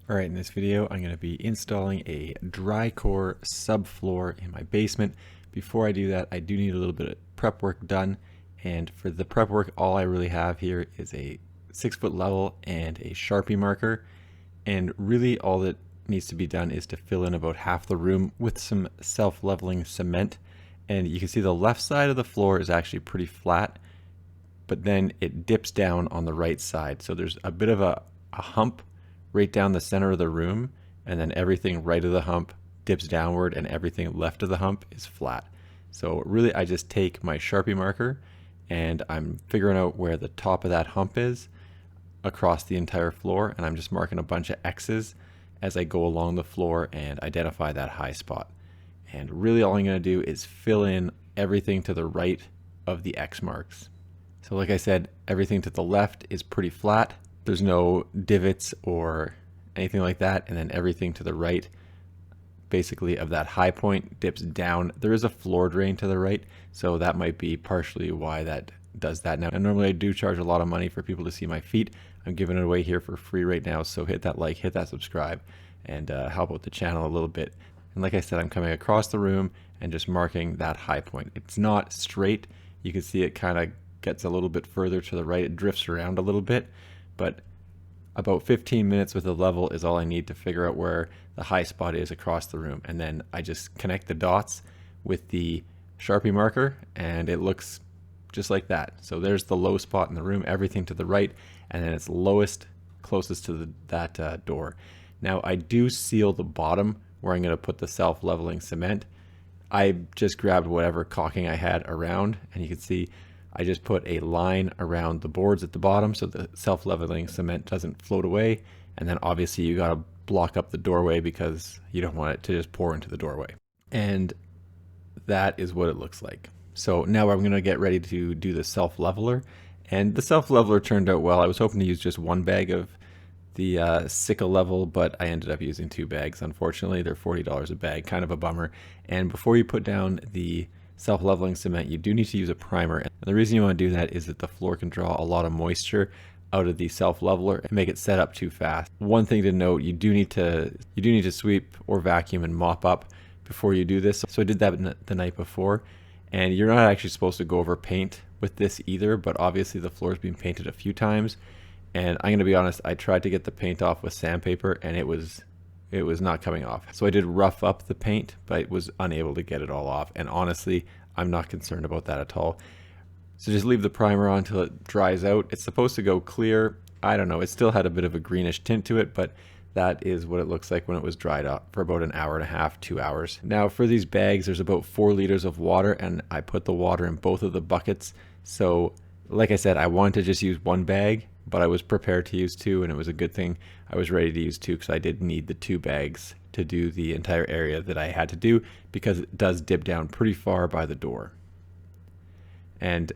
Alright, in this video I'm going to be installing a DriCore subfloor in my basement. Before I do that, I do need a little bit of prep work done, and for the prep work all I really have here is a 6-foot level and a Sharpie marker, and really all that needs to be done is to fill in about half the room with some self-leveling cement. And you can see the left side of the floor is actually pretty flat, but then it dips down on the right side, so there's a bit of a hump right down the center of the room, and then everything right of the hump dips downward and everything left of the hump is flat. So really I just take my Sharpie marker and I'm figuring out where the top of that hump is across the entire floor, and I'm just marking a bunch of X's as I go along the floor and identify that high spot. And really all I'm going to do is fill in everything to the right of the X marks. So like I said, everything to the left is pretty flat. There's no divots or anything like that, and then everything to the right basically of that high point dips down. There is a floor drain to the right, so that might be partially why that does that. Now, normally I do charge a lot of money for people to see my feet. I'm giving it away here for free right now, so hit that like, hit that subscribe, and help out the channel a little bit. And like I said, I'm coming across the room and just marking that high point. It's not straight. You can see it kind of gets a little bit further to the right. It drifts around a little bit, but about 15 minutes with a level is all I need to figure out where the high spot is across the room. And then I just connect the dots with the Sharpie marker and it looks just like that. So there's the low spot in the room, everything to the right, and then it's lowest closest to that door. Now I do seal the bottom where I'm going to put the self-leveling cement. I just grabbed whatever caulking I had around, and you can see I just put a line around the boards at the bottom so the self-leveling cement doesn't float away. And then obviously you got to block up the doorway because you don't want it to just pour into the doorway. And that is what it looks like. So now I'm going to get ready to do the self-leveler. And the self-leveler turned out well. I was hoping to use just one bag of the Sika level, but I ended up using 2 bags. Unfortunately, they're $40 a bag, kind of a bummer. And before you put down the self-leveling cement, you do need to use a primer. And the reason you want to do that is that the floor can draw a lot of moisture out of the self-leveler and make it set up too fast. One thing to note, you do need to sweep or vacuum and mop up before you do this. So I did that the night before, and you're not actually supposed to go over paint with this either, but obviously the floor's been painted a few times, and I'm going to be honest, I tried to get the paint off with sandpaper and it was not coming off. So I did rough up the paint, but I was unable to get it all off. And honestly, I'm not concerned about that at all. So just leave the primer on until it dries out. It's supposed to go clear. I don't know, it still had a bit of a greenish tint to it, but that is what it looks like when it was dried up for about an hour and a half, 2 hours. Now for these bags, there's about 4 liters of water, and I put the water in both of the buckets. So like I said, I wanted to just use one bag, but I was prepared to use 2, and it was a good thing I was ready to use 2 because I did need the 2 bags to do the entire area that I had to do, because it does dip down pretty far by the door. And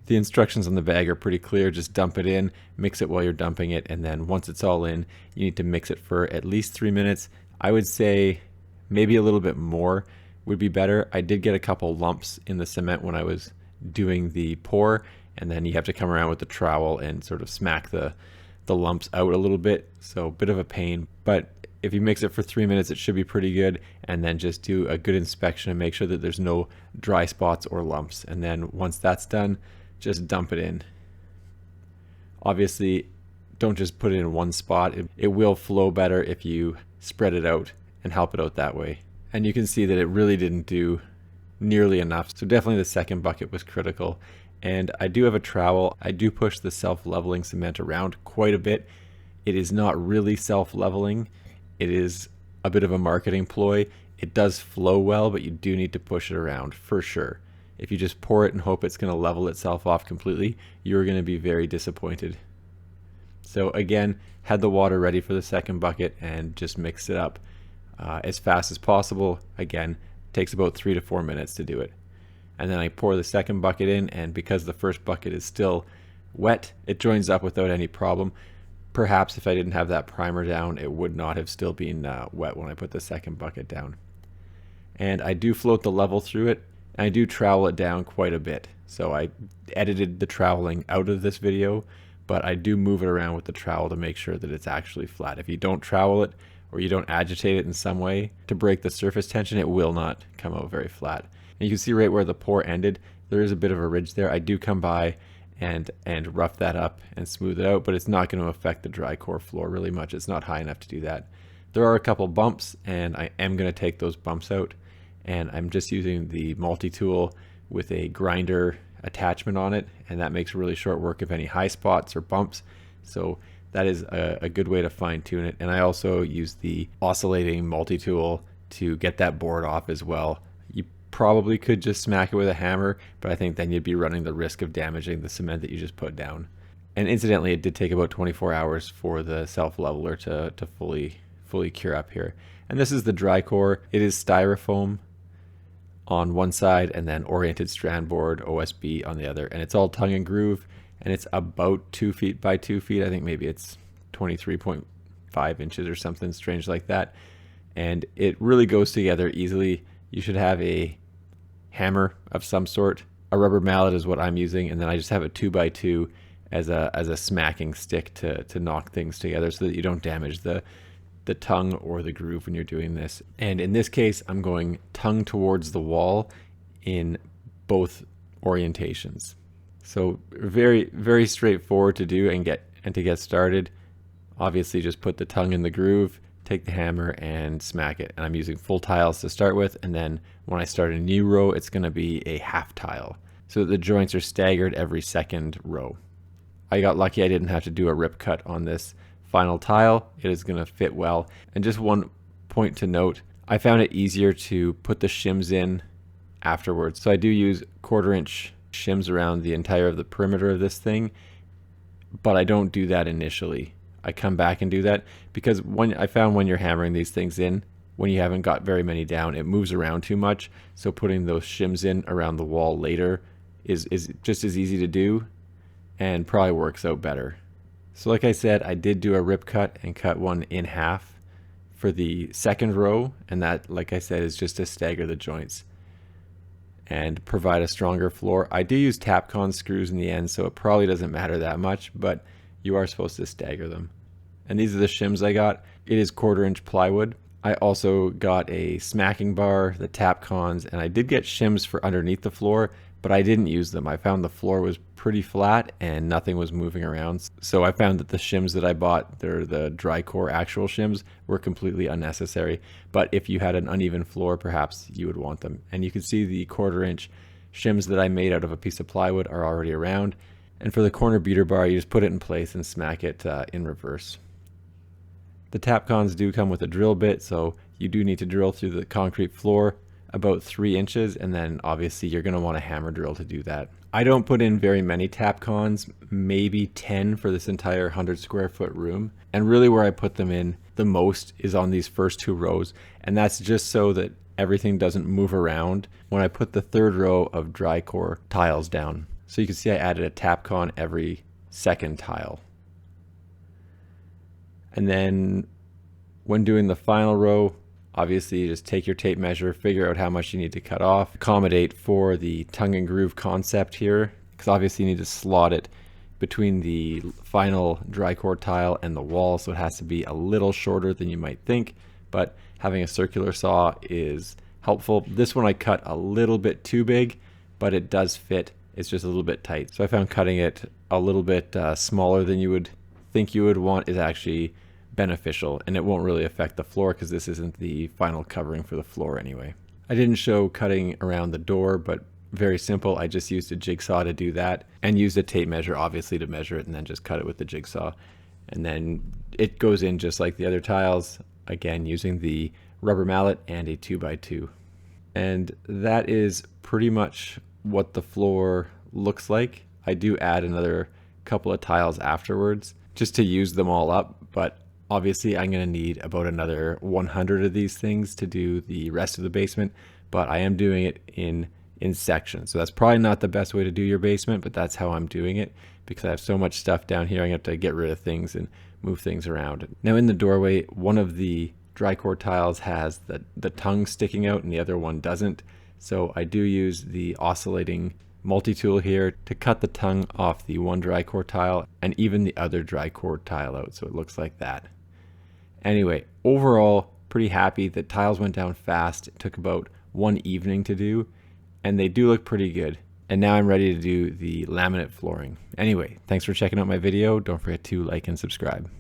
the instructions on the bag are pretty clear. Just dump it in, mix it while you're dumping it, and then once it's all in, you need to mix it for at least 3 minutes. I would say maybe a little bit more would be better. I did get a couple lumps in the cement when I was doing the pour, and then you have to come around with the trowel and sort of smack the lumps out a little bit, so a bit of a pain. But if you mix it for 3 minutes, it should be pretty good, and then just do a good inspection and make sure that there's no dry spots or lumps. And then once that's done, just dump it in. Obviously, don't just put it in one spot. It will flow better if you spread it out and help it out that way. And you can see that it really didn't do nearly enough, so definitely the second bucket was critical. And I do have a trowel. I do push the self-leveling cement around quite a bit. It is not really self-leveling. It is a bit of a marketing ploy. It does flow well, but you do need to push it around for sure. If you just pour it and hope it's going to level itself off completely, you're going to be very disappointed. So again, had the water ready for the second bucket and just mixed it up as fast as possible. Again, takes about 3 to 4 minutes to do it. And then I pour the second bucket in, and because the first bucket is still wet, it joins up without any problem. Perhaps if I didn't have that primer down, it would not have still been wet when I put the second bucket down. And I do float the level through it, and I do trowel it down quite a bit. So I edited the troweling out of this video, but I do move it around with the trowel to make sure that it's actually flat. If you don't trowel it or you don't agitate it in some way to break the surface tension, it will not come out very flat. And you can see right where the pour ended, there is a bit of a ridge there. I do come by and rough that up and smooth it out, but it's not going to affect the DriCore floor really much. It's not high enough to do that. There are a couple bumps, and I am going to take those bumps out, and I'm just using the multi-tool with a grinder attachment on it, and that makes really short work of any high spots or bumps. So that is a good way to fine tune it. And I also use the oscillating multi-tool to get that board off as well. You probably could just smack it with a hammer, but I think then you'd be running the risk of damaging the cement that you just put down. And incidentally, it did take about 24 hours for the self-leveler to fully cure up here. And this is the DriCore. It is styrofoam on one side and then oriented strand board OSB on the other, and it's all tongue and groove, and it's about 2 feet by 2 feet. I think maybe it's 23.5 inches or something strange like that, and it really goes together easily. You should have a hammer of some sort. A rubber mallet is what I'm using, and then I just have a 2x2 as a smacking stick to knock things together so that you don't damage the tongue or the groove when you're doing this. And in this case, I'm going tongue towards the wall in both orientations. So very, very straightforward to do and to get started. Obviously, just put the tongue in the groove, take the hammer and smack it. And I'm using full tiles to start with, and then when I start a new row, it's going to be a half tile so that the joints are staggered every second row. I got lucky I didn't have to do a rip cut on this final tile. It is going to fit well. And just one point to note, I found it easier to put the shims in afterwards. So I do use 1/4 inch shims around the entire of the perimeter of this thing, but I don't do that initially. I come back and do that because when you're hammering these things in, when you haven't got very many down, it moves around too much. So putting those shims in around the wall later is just as easy to do and probably works out better. So like I said, I did do a rip cut and cut one in half for the second row, and that, like I said, is just to stagger the joints and provide a stronger floor. I do use Tapcon screws in the end, so it probably doesn't matter that much, but you are supposed to stagger them. And these are the shims I got. It is 1/4 inch plywood. I also got a smacking bar, the Tapcons, and I did get shims for underneath the floor, but I didn't use them. I found the floor was pretty flat and nothing was moving around. So I found that the shims that I bought, they're the DriCore actual shims, were completely unnecessary. But if you had an uneven floor, perhaps you would want them. And you can see the 1/4 inch shims that I made out of a piece of plywood are already around. And for the corner beater bar, you just put it in place and smack it in reverse. The Tapcons do come with a drill bit, so you do need to drill through the concrete floor about 3 inches, and then obviously you're going to want a hammer drill to do that. I don't put in very many Tapcons, maybe 10 for this entire 100 square foot room, and really where I put them in the most is on these first 2 rows, and that's just so that everything doesn't move around when I put the 3rd row of DriCore tiles down. So you can see I added a Tapcon every second tile. And then when doing the final row, obviously you just take your tape measure, figure out how much you need to cut off, accommodate for the tongue and groove concept here, because obviously you need to slot it between the final DriCore tile and the wall, so it has to be a little shorter than you might think, but having a circular saw is helpful. This one I cut a little bit too big, but it does fit. It's just a little bit tight. So I found cutting it a little bit smaller than you would think you would want is actually beneficial, and it won't really affect the floor because this isn't the final covering for the floor anyway. I didn't show cutting around the door, but very simple. I just used a jigsaw to do that and used a tape measure obviously to measure it, and then just cut it with the jigsaw. And then it goes in just like the other tiles, again using the rubber mallet and a 2x2. And that is pretty much what the floor looks like. I do add another couple of tiles afterwards just to use them all up, but obviously I'm going to need about another 100 of these things to do the rest of the basement, but I am doing it in sections. So that's probably not the best way to do your basement, but that's how I'm doing it because I have so much stuff down here. I have to get rid of things and move things around. Now in the doorway, one of the DriCore tiles has the tongue sticking out and the other one doesn't. So I do use the oscillating multi-tool here to cut the tongue off the one DriCore tile and even the other DriCore tile out, so it looks like that. Anyway, overall, pretty happy. The tiles went down fast. It took about one evening to do, and they do look pretty good. And now I'm ready to do the laminate flooring. Anyway, thanks for checking out my video. Don't forget to like and subscribe.